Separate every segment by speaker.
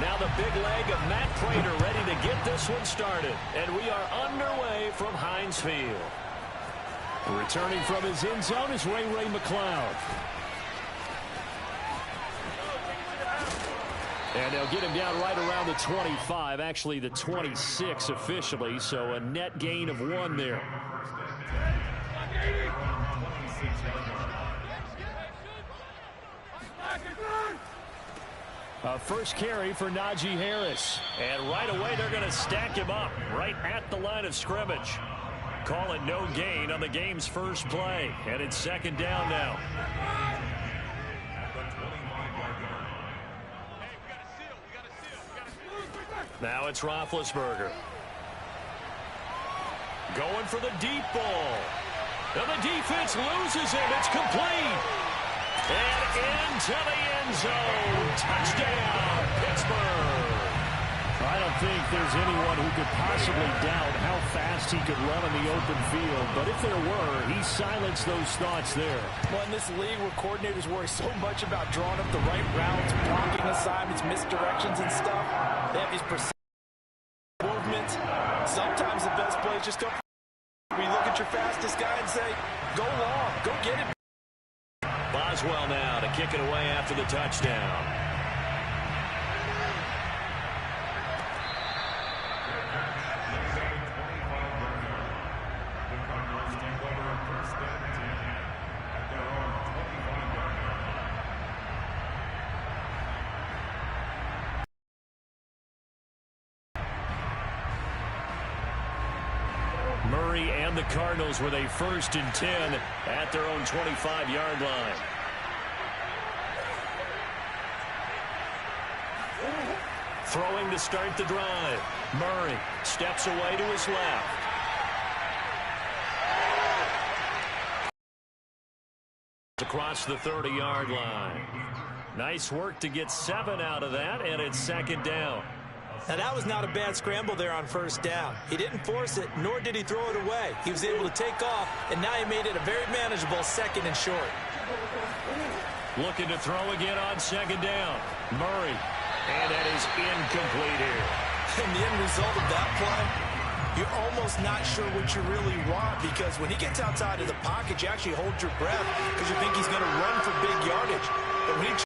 Speaker 1: Now the big leg of Matt Prater ready to get this one started. And we are underway from Heinz Field. Returning from his end zone is Ray McCloud. And they'll get him down right around the 25, actually the 26 officially, so a net gain of 1 there. First carry for Najee Harris. And right away they're going to stack him up right at the line of scrimmage. Call it no gain on the game's first play. And it's second down now. Now it's Roethlisberger. Going for the deep ball. And the defense loses him. It's complete. And into the end zone. Touchdown, Pittsburgh.
Speaker 2: I don't think there's anyone who could possibly doubt how fast he could run in the open field. But if there were, he silenced those thoughts there.
Speaker 3: Well, in this league where coordinators worry so much about drawing up the right routes, blocking assignments, misdirections, and stuff, they have these percent movements. Sometimes the best plays just come from you look at your fastest guy and say, go long, go get it.
Speaker 1: Boswell now to kick it away after the touchdown. Murray and the Cardinals with a 1st and 10 at their own 25-yard line. Throwing to start the drive. Murray steps away to his left. Across the 30-yard line. Nice work to get 7 out of that, and it's second down.
Speaker 3: Now, that was not a bad scramble there on first down. He didn't force it, nor did he throw it away. He was able to take off, and now he made it a very manageable 2nd and short.
Speaker 1: Looking to throw again on second down. Murray. And that is incomplete here.
Speaker 3: And the end result of that play, you're almost not sure what you really want, because when he gets outside of the pocket, you actually hold your breath because you think he's going to run for big yardage. But when he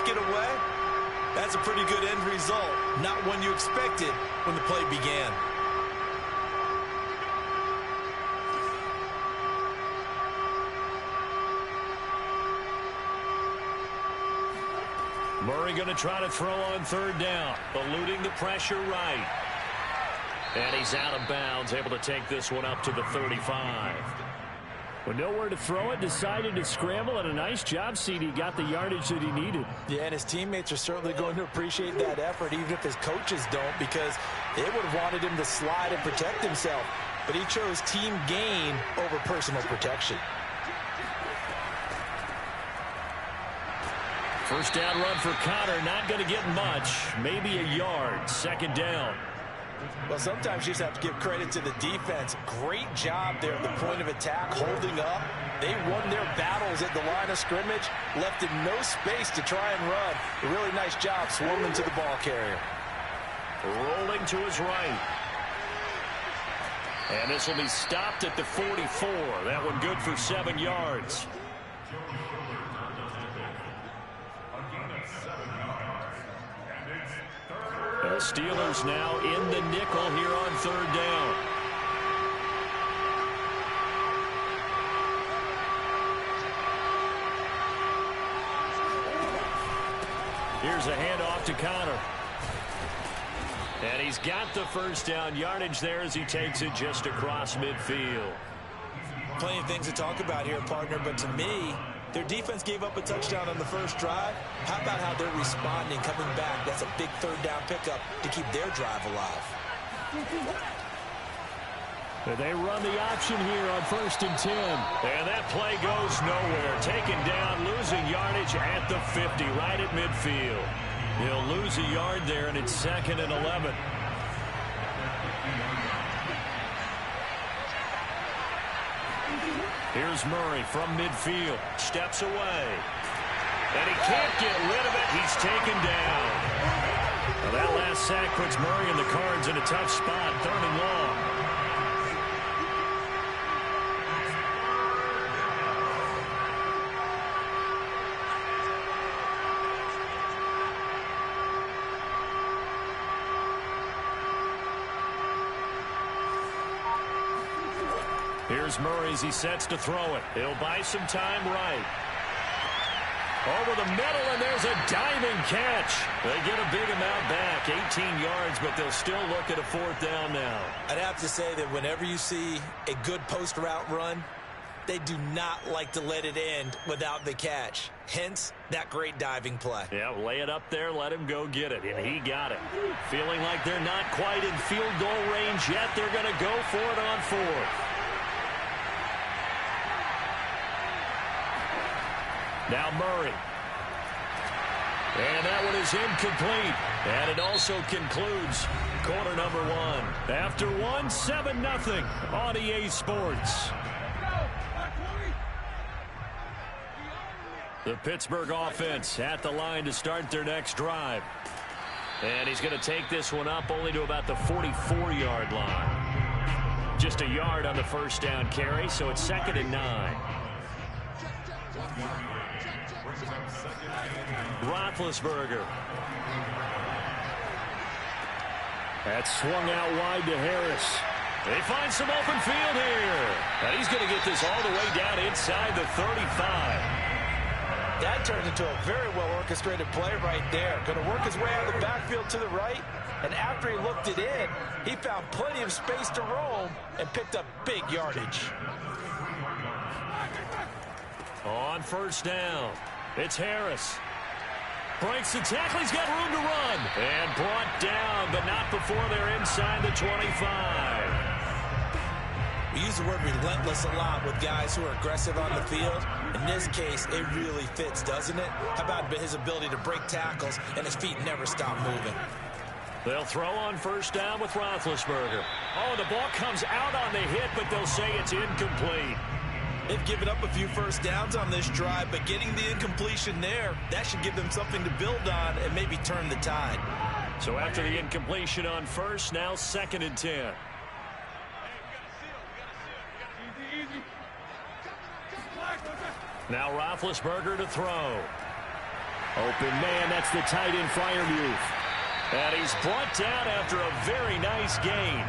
Speaker 3: get away, that's a pretty good end result. Not one you expected when the play began.
Speaker 1: Murray going to try to throw on 3rd down, eluding the pressure right. And he's out of bounds, able to take this one up to the 35.
Speaker 2: With nowhere to throw it, decided to scramble, and a nice job, CD. Got the yardage that he needed.
Speaker 3: Yeah, and his teammates are certainly going to appreciate that effort, even if his coaches don't, because they would have wanted him to slide and protect himself. But he chose team gain over personal protection.
Speaker 1: First down run for Connor, not going to get much, maybe a yard, second down.
Speaker 3: Well, sometimes you just have to give credit to the defense. Great job there at the point of attack, holding up. They won their battles at the line of scrimmage, left him no space to try and run. A really nice job swarming to the ball carrier.
Speaker 1: Rolling to his right. And this will be stopped at the 44. That one good for 7 yards. The Steelers now in the nickel here on 3rd down. Here's a handoff to Connor. And he's got the first down yardage there as he takes it just across midfield.
Speaker 3: Plenty of things to talk about here, partner, but to me, their defense gave up a touchdown on the first drive. How about how they're responding, coming back? That's a big 3rd down pickup to keep their drive alive.
Speaker 1: They run the option here on 1st and 10. And that play goes nowhere. Taken down, losing yardage at the 50, right at midfield. He'll lose a yard there, and it's 2nd and 11. Here's Murray from midfield. Steps away. And he can't get rid of it. He's taken down. Well, that last sack puts Murray and the Cards in a tough spot. 3rd and long. Here's Murray as he sets to throw it. He'll buy some time right. Over the middle, and there's a diving catch. They get a big amount back, 18 yards, but they'll still look at a 4th down now.
Speaker 3: I'd have to say that whenever you see a good post route run, they do not like to let it end without the catch. Hence, that great diving play.
Speaker 1: Yeah, lay it up there, let him go get it, and he got it. Feeling like they're not quite in field goal range yet, they're going to go for it on 4th. Now Murray. And that one is incomplete. And it also concludes quarter number 1. After 1, 7-0 on EA Sports. The Pittsburgh offense at the line to start their next drive. And he's going to take this one up only to about the 44-yard line. Just a yard on the 1st down carry, so it's 2nd and 9. Roethlisberger.
Speaker 2: That swung out wide to Harris.
Speaker 1: They find some open field here. And he's going to get this all the way down inside the 35.
Speaker 3: That turns into a very well-orchestrated play right there. Going to work his way out of the backfield to the right. And after he looked it in, he found plenty of space to roam and picked up big yardage.
Speaker 1: On 1st down, it's Harris. Breaks the tackle. He's got room to run. And brought down, but not before they're inside the 25.
Speaker 3: We use the word relentless a lot with guys who are aggressive on the field. In this case, it really fits, doesn't it? How about his ability to break tackles and his feet never stop moving?
Speaker 1: They'll throw on 1st down with Roethlisberger. Oh, the ball comes out on the hit, but they'll say it's incomplete.
Speaker 3: They've given up a few 1st downs on this drive, but getting the incompletion there, that should give them something to build on and maybe turn the tide.
Speaker 1: So after the incompletion on 1st, now 2nd and 10. Now Roethlisberger to throw.
Speaker 2: Open man, that's the tight end Freiermuth.
Speaker 1: And he's brought down after a very nice gain.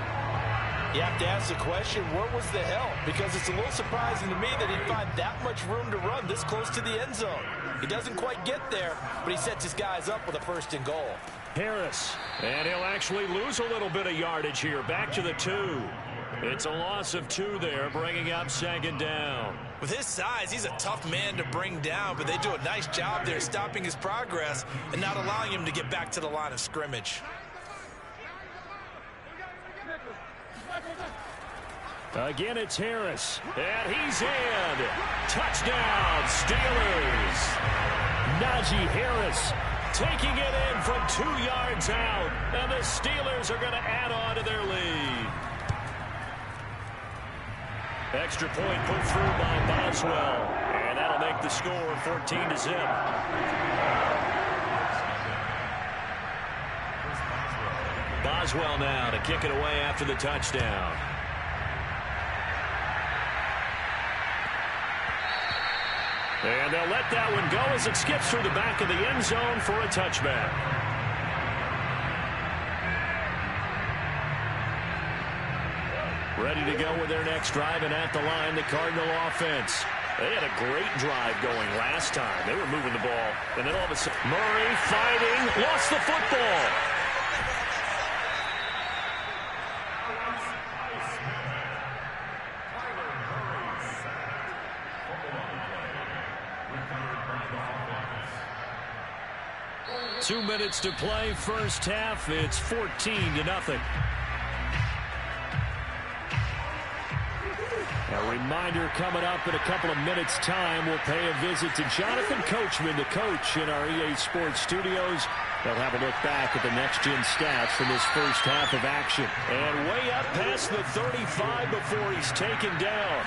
Speaker 3: You have to ask the question, where was the help? Because it's a little surprising to me that he'd find that much room to run this close to the end zone. He doesn't quite get there, but he sets his guys up with a 1st and goal.
Speaker 1: Harris, and he'll actually lose a little bit of yardage here, back to the 2. It's a loss of 2 there, bringing up 2nd down.
Speaker 3: With his size, he's a tough man to bring down, but they do a nice job there stopping his progress and not allowing him to get back to the line of scrimmage.
Speaker 1: Again, it's Harris, and he's in. Touchdown, Steelers.
Speaker 2: Najee Harris
Speaker 1: taking it in from 2 yards out, and the Steelers are going to add on to their lead. Extra point put through by Boswell, and that'll make the score 14-0. Boswell now to kick it away after the touchdown. And they'll let that one go as it skips through the back of the end zone for a touchback. Ready to go with their next drive, and at the line, the Cardinal offense. They had a great drive going last time. They were moving the ball, and then all of a sudden, Murray fighting, lost the football. Two minutes to play, 1st half. It's 14-0.
Speaker 2: A reminder coming up in a couple of minutes' time. We'll pay a visit to Jonathan Coachman, the coach in our EA Sports studios. They'll have a look back at the next-gen stats from this 1st half of action.
Speaker 1: And way up past the 35 before he's taken down.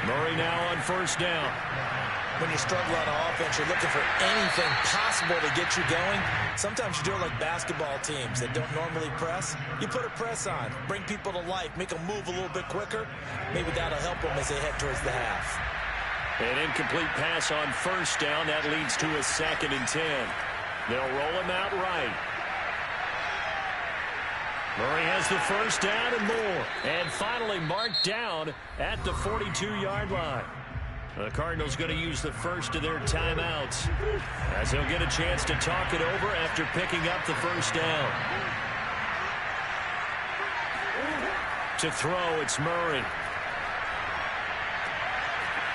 Speaker 1: Murray now on first down.
Speaker 3: When you struggle on offense, you're looking for anything possible to get you going. Sometimes you do it like basketball teams that don't normally press. You put a press on, bring people to life, make them move a little bit quicker. Maybe that'll help them as they head towards the half.
Speaker 2: An incomplete pass on first down. That leads to a 2nd and 10. They'll roll him out right. Murray has the first down and more. And finally marked down at the 42-yard line. The Cardinals going to use the first of their timeouts as they'll get a chance to talk it over after picking up the first down. To throw, it's Murray.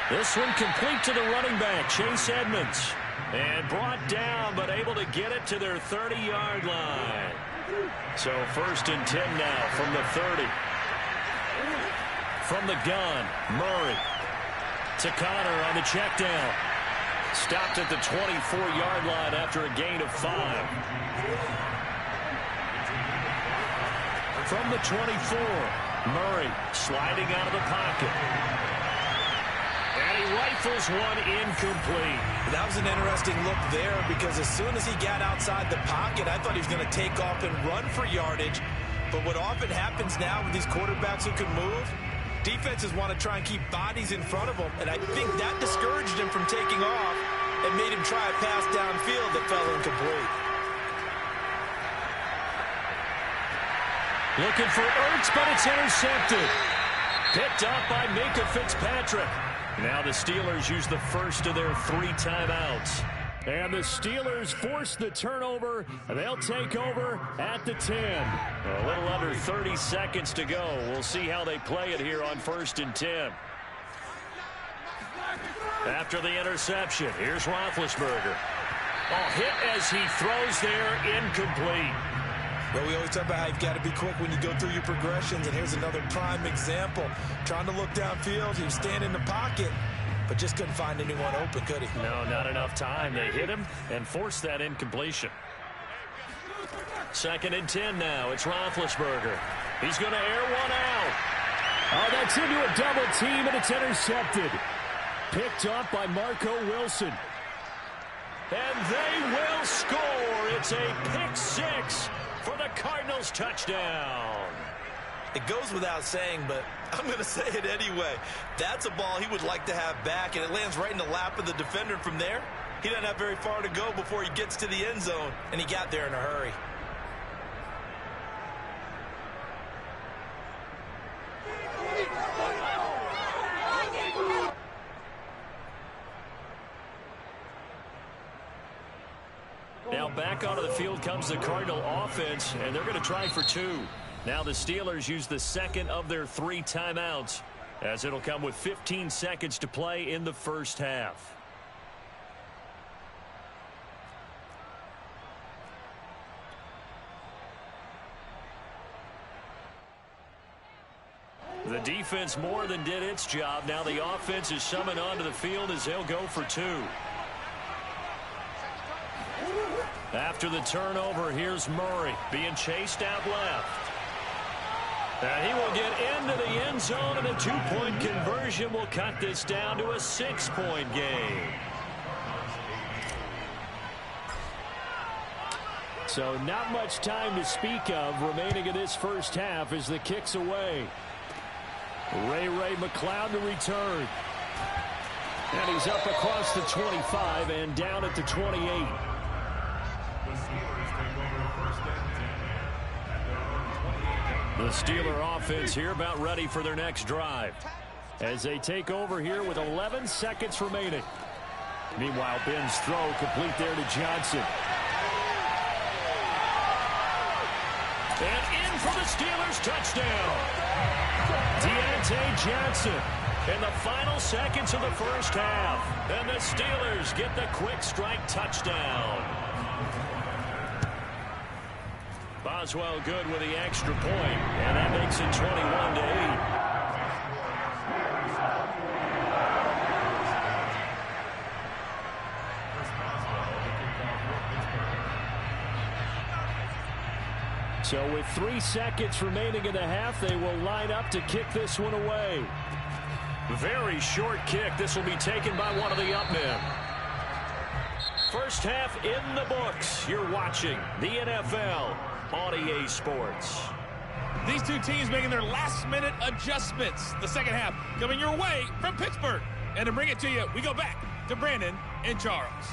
Speaker 2: This one complete to the running back, Chase Edmonds. And brought down, but able to get it to their 30-yard line. So 1st and 10 now from the 30. From the gun, Murray. To Connor on the check down. Stopped at the 24-yard line after a gain of 5. From the 24, Murray sliding out of the pocket. And he rifles one incomplete.
Speaker 3: That was an interesting look there because as soon as he got outside the pocket, I thought he was going to take off and run for yardage. But what often happens now with these quarterbacks who can move, defenses want to try and keep bodies in front of them, and I think that discouraged him from taking off and made him try a pass downfield that fell incomplete.
Speaker 2: Looking for Ertz, but it's intercepted. Picked up by Minka Fitzpatrick. Now the Steelers use the first of their 3 timeouts. And the Steelers force the turnover. They'll take over at the 10. A little under 30 seconds to go. We'll see how they play it here on 1st and 10. After the interception, here's Roethlisberger. Oh, hit as he throws there, incomplete.
Speaker 3: Well, we always talk about how you've got to be quick when you go through your progressions, and here's another prime example. Trying to look downfield, he was standing in the pocket, but just couldn't find anyone open, could he?
Speaker 2: No, not enough time. They hit him and forced that incompletion. 2nd and 10 now. It's Roethlisberger. He's going to air one out. Oh, that's into a double team, and it's intercepted. Picked up by Marco Wilson. And they will score. It's a pick 6 for the Cardinals touchdown.
Speaker 3: It goes without saying, but I'm going to say it anyway. That's a ball he would like to have back, and it lands right in the lap of the defender from there. He doesn't have very far to go before he gets to the end zone, and he got there in a hurry.
Speaker 2: Now back onto the field comes the Cardinal offense, and they're going to try for 2. Now the Steelers use the 2nd of their 3 timeouts, as it'll come with 15 seconds to play in the first half. The defense more than did its job. Now the offense is summoned onto the field as they'll go for 2. After the turnover, here's Murray being chased out left. And he will get into the end zone, and a 2-point conversion will cut this down to a 6-point game. So not much time to speak of remaining in this first half as the kick's away. Ray McLeod to return. And he's up across the 25 and down at the 28. The Steeler offense here about ready for their next drive as they take over here with 11 seconds remaining. Meanwhile, Ben's throw complete there to Johnson. And in for the Steelers touchdown. Deontay Johnson in the final seconds of the first half. And the Steelers get the quick strike touchdown. Boswell good with the extra point, and that makes it 21-8. So with 3 seconds remaining in the half, they will line up to kick this one away.
Speaker 1: Very short kick. This will be taken by one of the up men. First half in the books. You're watching the NFL on EA Sports.
Speaker 4: These two teams making their last-minute adjustments. The second half coming your way from Pittsburgh. And to bring it to you, we go back to Brandon and Charles.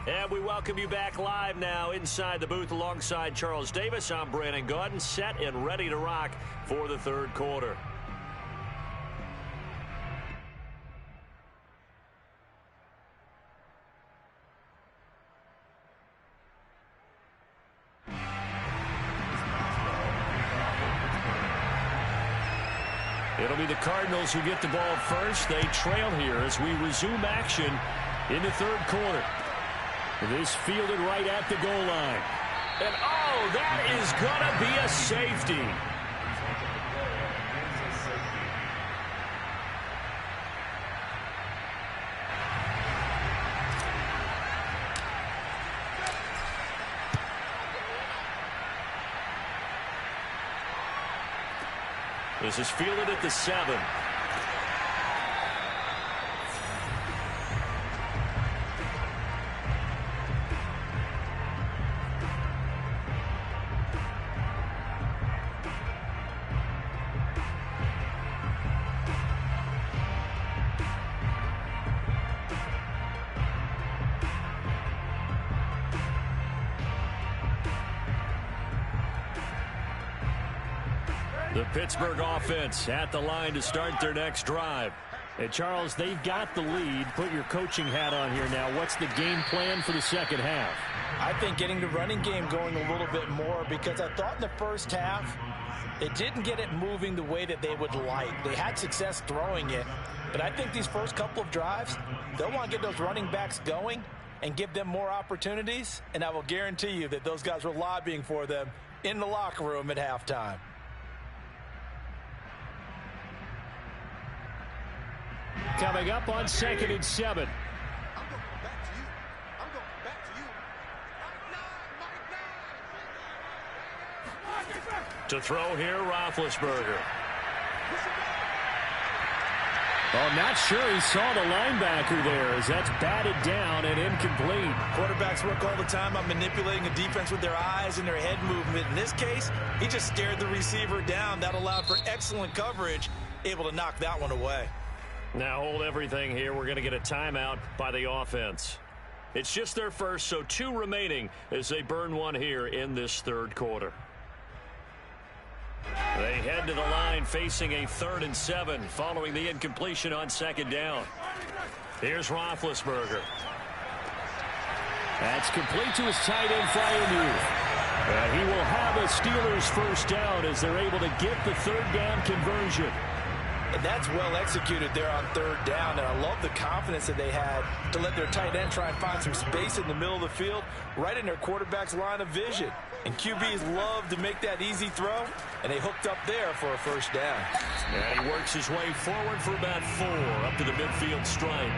Speaker 1: And we welcome you back live now inside the booth alongside Charles Davis. I'm Brandon Gaudin, set and ready to rock for the third quarter. It'll be the Cardinals who get the ball first. They trail here as we resume action in the third quarter. This fielded right at the goal line. And, oh, that is going to be a safety. This is fielded at the 7. The Pittsburgh offense at the line to start their next drive.
Speaker 2: Hey, Charles, they've got the lead. Put your coaching hat on here now. What's the game plan for the second half?
Speaker 3: I think getting the running game going a little bit more, because I thought in the first half they didn't get it moving the way that they would like. They had success throwing it, but I think these first couple of drives, they'll want to get those running backs going and give them more opportunities, and I will guarantee you that those guys were lobbying for them in the locker room at halftime.
Speaker 2: Coming up on 2nd and 7.
Speaker 1: To throw here, Roethlisberger.
Speaker 2: Oh, not sure he saw the linebacker there as that's batted down and incomplete.
Speaker 3: Quarterbacks work all the time on manipulating a defense with their eyes and their head movement. In this case, he just stared the receiver down. That allowed for excellent coverage, able to knock that one away.
Speaker 1: Now hold everything here. We're going to get a timeout by the offense. It's just their first, so 2 remaining as they burn one here in this third quarter. They head to the line facing a 3rd and 7 following the incompletion on 2nd down. Here's Roethlisberger.
Speaker 2: That's complete to his tight end, Freiermuth. And he will have a Steelers first down as they're able to get the 3rd down conversion.
Speaker 3: And that's well executed there on 3rd down. And I love the confidence that they had to let their tight end try and find some space in the middle of the field, right in their quarterback's line of vision. And QBs love to make that easy throw, and they hooked up there for a first down.
Speaker 1: And he works his way forward for about 4 up to the midfield stripe.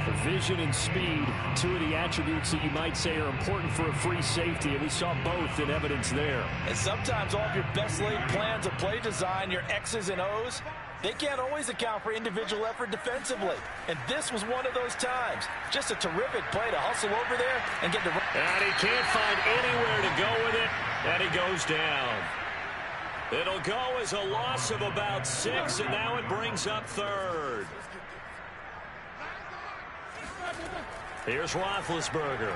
Speaker 2: For vision and speed, 2 of the attributes that you might say are important for a free safety, and we saw both in evidence there.
Speaker 3: And sometimes all of your best laid plans of play design, your X's and O's, they can't always account for individual effort defensively. And this was one of those times. Just a terrific play to hustle over there and get the...
Speaker 1: And he can't find anywhere to go with it, and he goes down. It'll go as a loss of about 6, and now it brings up 3rd. Here's Roethlisberger.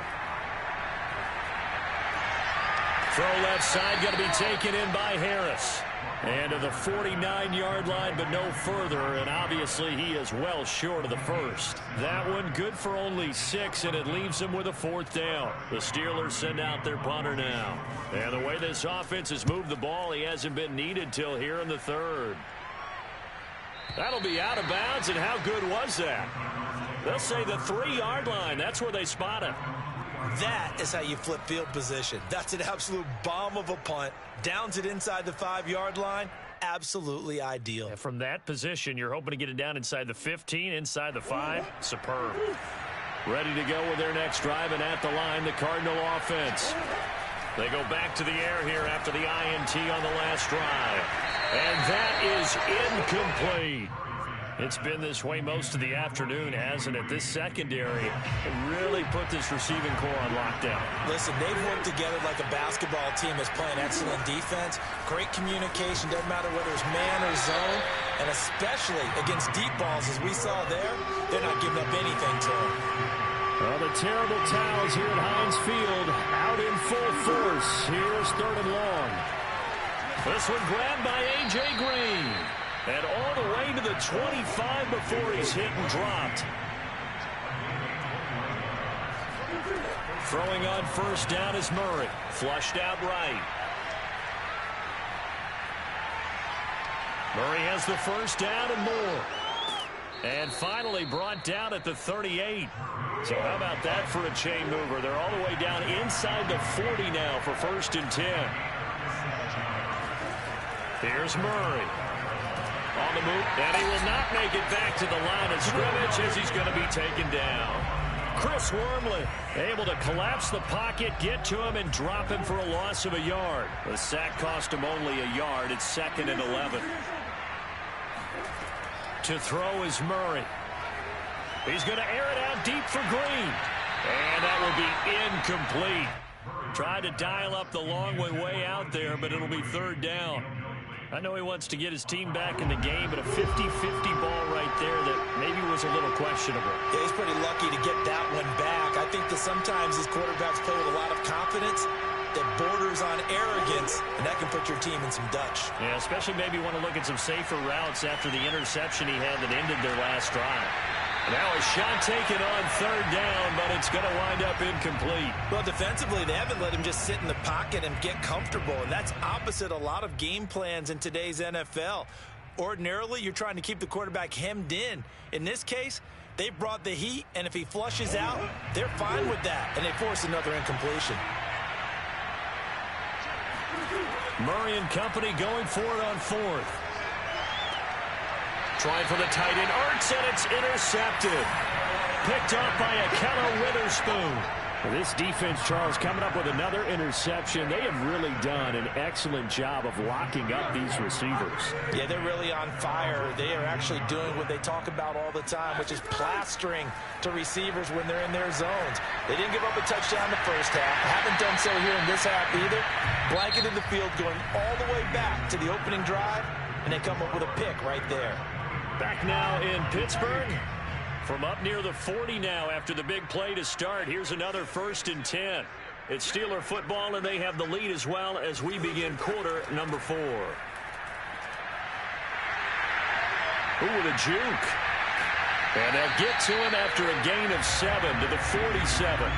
Speaker 1: Throw left side, going to be taken in by Harris. And to the 49-yard line, but no further, and obviously he is well short of the first. That one good for only 6, and it leaves him with a 4th down. The Steelers send out their punter now. And the way this offense has moved the ball, he hasn't been needed till here in the 3rd. That'll be out of bounds, and how good was that? They'll say the 3-yard line. That's where they spot it.
Speaker 3: That is how you flip field position. That's an absolute bomb of a punt. Downs it inside the 5-yard line. Absolutely ideal.
Speaker 1: And from that position, you're hoping to get it down inside the 15, inside the 5. Superb. Ready to go with their next drive, and at the line, the Cardinal offense. They go back to the air here after the INT on the last drive. And that is incomplete. It's been this way most of the afternoon, hasn't it? This secondary really put this receiving core on lockdown.
Speaker 3: Listen, they've worked together like a basketball team that's playing excellent defense. Great communication, doesn't matter whether it's man or zone. And especially against deep balls, as we saw there, they're not giving up anything to them.
Speaker 2: Well, the terrible towels here at Heinz Field out in full force. Here's 3rd and long.
Speaker 1: This one grabbed by A.J. Green. And all the way to the 25 before he's hit and dropped. Throwing on 1st down is Murray. Flushed out right. Murray has the 1st down and more. And finally brought down at the 38. So how about that for a chain mover? They're all the way down inside the 40 now for 1st and 10. Here's Murray. On the move, and he will not make it back to the line of scrimmage as he's going to be taken down. Chris Wormley able to collapse the pocket, get to him, and drop him for a loss of a yard. The sack cost him only a yard. It's 2nd and 11. To throw is Murray. He's going to air it out deep for Green. And that will be incomplete. Tried to dial up the long way out there, but it'll be 3rd down. I know he wants to get his team back in the game, but a 50-50 ball right there that maybe was a little questionable.
Speaker 3: Yeah, he's pretty lucky to get that one back. I think that sometimes these quarterbacks play with a lot of confidence that borders on arrogance, and that can put your team in some Dutch.
Speaker 1: Yeah, especially maybe want to look at some safer routes after the interception he had that ended their last drive. Now a shot taken on 3rd down, but it's going to wind up incomplete.
Speaker 3: Well, defensively, they haven't let him just sit in the pocket and get comfortable, and that's opposite a lot of game plans in today's NFL. Ordinarily, you're trying to keep the quarterback hemmed in. In this case, they brought the heat, and if he flushes out, they're fine with that, and they force another incompletion.
Speaker 1: Murray and company going for it on 4th. Trying for the tight end, Ertz, and it's intercepted. Picked up by Akello Witherspoon.
Speaker 2: This defense, Charles, coming up with another interception. They have really done an excellent job of locking up these receivers.
Speaker 3: Yeah, they're really on fire. They are actually doing what they talk about all the time, which is plastering to receivers when they're in their zones. They didn't give up a touchdown the first half. Haven't done so here in this half either. Blanketed the field going all the way back to the opening drive, and they come up with a pick right there.
Speaker 1: Back now in Pittsburgh. From up near the 40 now after the big play to start. Here's another 1st and 10. It's Steeler football, and they have the lead as well as we begin quarter number 4. Ooh, with a juke. And they'll get to him after a gain of 7 to the 47.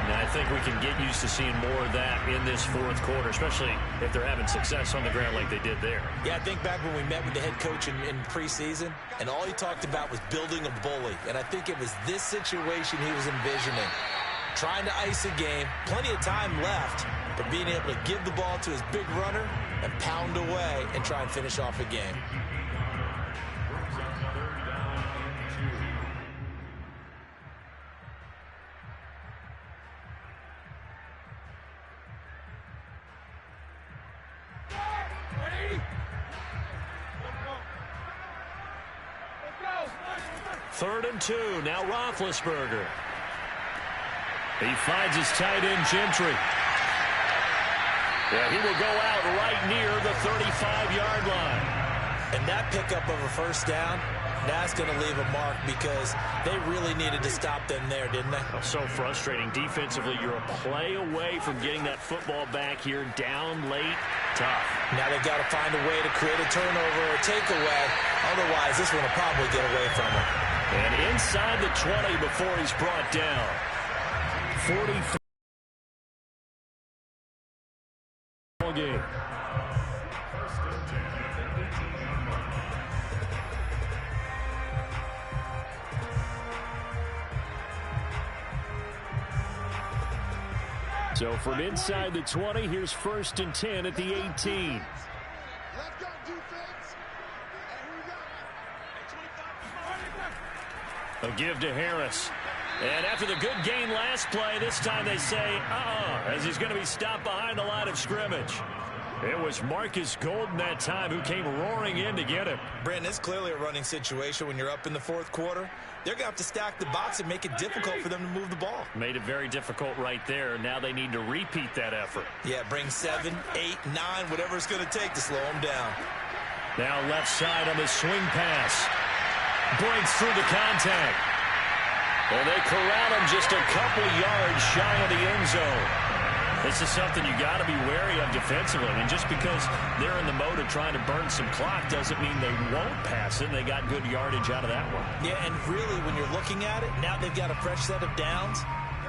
Speaker 1: And I think we can get used to seeing more of that in this 4th quarter, especially if they're having success on the ground like they did there.
Speaker 3: Yeah, I think back when we met with the head coach in preseason, and all he talked about was building a bully. And I think it was this situation he was envisioning. Trying to ice a game, plenty of time left, but being able to give the ball to his big runner and pound away and try and finish off a game.
Speaker 1: Third and 2. Now Roethlisberger. He finds his tight end, Gentry. Yeah, he will go out right near the 35-yard line.
Speaker 3: And that pickup of a 1st down, that's going to leave a mark because they really needed to stop them there, didn't they?
Speaker 1: Oh, so frustrating. Defensively, you're a play away from getting that football back here. Down late. Tough.
Speaker 3: Now they've got to find a way to create a turnover or a takeaway. Otherwise, this one will probably get away from them.
Speaker 1: And inside the 20 before he's brought down.
Speaker 2: 43 game. So from inside the 20, here's 1st and 10 at the 18.
Speaker 1: A give to Harris. And after the good gain last play, this time they say, as he's going to be stopped behind the line of scrimmage.
Speaker 2: It was Marcus Golden that time who came roaring in to get him.
Speaker 3: Brandon, it's clearly a running situation when you're up in the fourth quarter. They're going to have to stack the box and make it difficult for them to move the ball.
Speaker 2: Made it very difficult right there. Now they need to repeat that effort.
Speaker 3: Yeah, bring 7, 8, 9, whatever it's going to take to slow them down.
Speaker 2: Now left side on the swing pass. Breaks through the contact. And they corral him just a couple yards shy of the end zone. This is something you got to be wary of defensively. And just because they're in the mode of trying to burn some clock doesn't mean they won't pass it. They got good yardage out of that one.
Speaker 3: Yeah, and really, when you're looking at it, now they've got a fresh set of downs.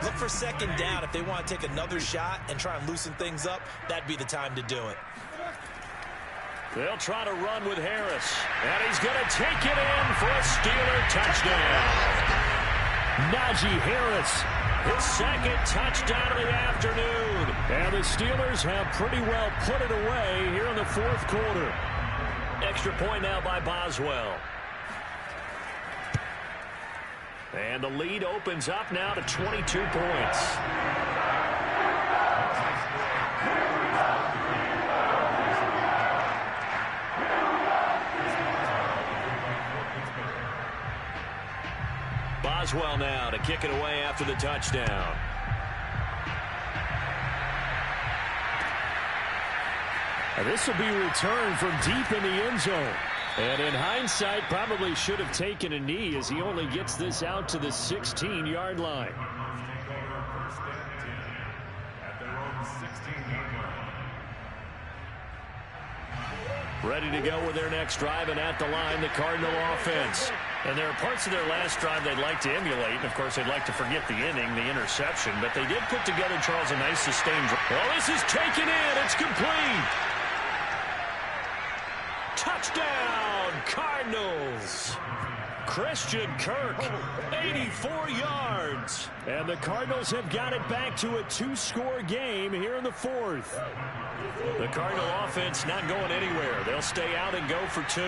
Speaker 3: Look for second down. If they want to take another shot and try and loosen things up, that'd be the time to do it.
Speaker 2: They'll try to run with Harris. And he's going to take it in for a Steeler touchdown. Najee Harris, his second touchdown of the afternoon. And the Steelers have pretty well put it away here in the fourth quarter. Extra point now by Boswell. And the lead opens up now to 22 points. Boswell now to kick it away after the touchdown. And this will be returned from deep in the end zone. And in hindsight, probably should have taken a knee as he only gets this out to the 16-yard line. Ready to go with their next drive, and at the line, the Cardinal offense. And there are parts of their last drive they'd like to emulate. And, of course, they'd like to forget the inning, the interception. But they did put together, Charles, a nice sustained drive. Well, this is taken in. It's complete. Touchdown, Cardinals. Christian Kirk, 84 yards. And the Cardinals have got it back to a 2-score game here in the fourth. The Cardinal offense not going anywhere. They'll stay out and go for 2.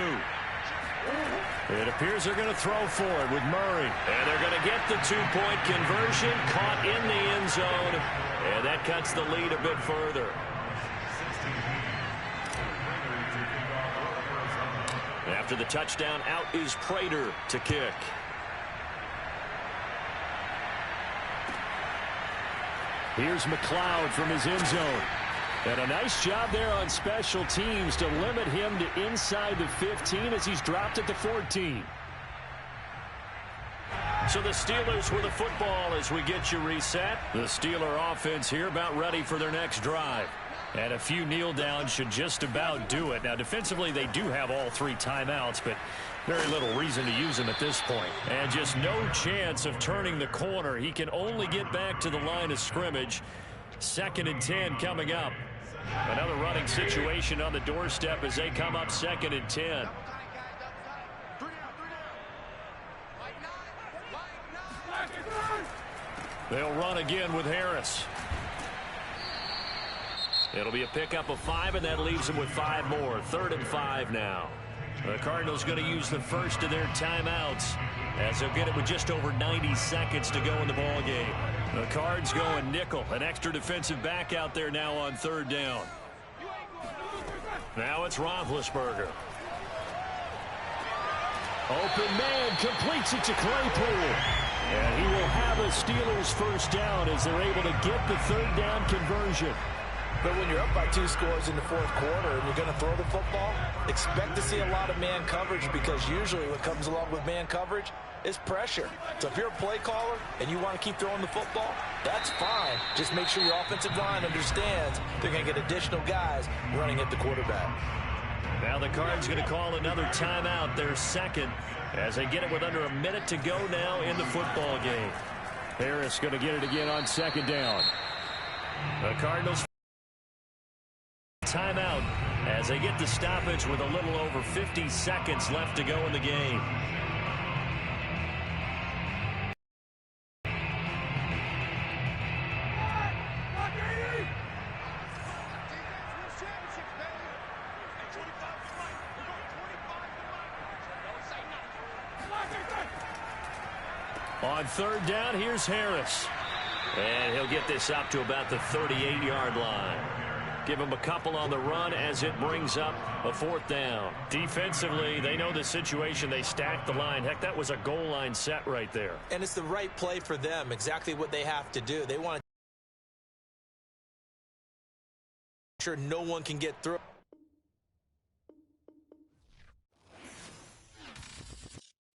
Speaker 2: It appears they're going to throw for it with Murray. And they're going to get the 2-point conversion, caught in the end zone. And that cuts the lead a bit further. After the touchdown, out is Prater to kick. Here's McLeod from his end zone. And a nice job there on special teams to limit him to inside the 15 as he's dropped at the 14. So the Steelers with the football as we get you reset. The Steeler offense here about ready for their next drive. And a few kneel downs should just about do it. Now, defensively, they do have all 3 timeouts, but very little reason to use them at this point. And just no chance of turning the corner. He can only get back to the line of scrimmage. 2nd and 10 coming up. Another running situation on the doorstep as they come up 2nd and 10. They'll run again with Harris. It'll be a pickup of 5, and that leaves them with 5 more. 3rd and 5 now. The Cardinals going to use the first of their timeouts as they'll get it with just over 90 seconds to go in the ball game. The Cards going nickel. An extra defensive back out there now on 3rd down. Now it's Roethlisberger. Open man completes it to Claypool. And he will have a Steelers first down as they're able to get the 3rd down conversion.
Speaker 3: But when you're up by 2 scores in the fourth quarter and you're going to throw the football, expect to see a lot of man coverage because usually what comes along with man coverage is pressure. So if you're a play caller and you want to keep throwing the football, that's fine. Just make sure your offensive line understands they're going to get additional guys running at the quarterback.
Speaker 2: Now the Cards going to call another timeout, their 2nd, as they get it with under a minute to go now in the football game. Harris going to get it again on 2nd down. The Cardinals timeout as they get the stoppage with a little over 50 seconds left to go in the game. On 3rd down, here's Harris. And he'll get this up to about the 38-yard line.
Speaker 1: Give them a couple on the run as it brings up a 4th down.
Speaker 2: Defensively, they know the situation. They stacked the line. Heck, that was a goal line set right there.
Speaker 3: And it's the right play for them, exactly what they have to do. They want to make sure no one can get through.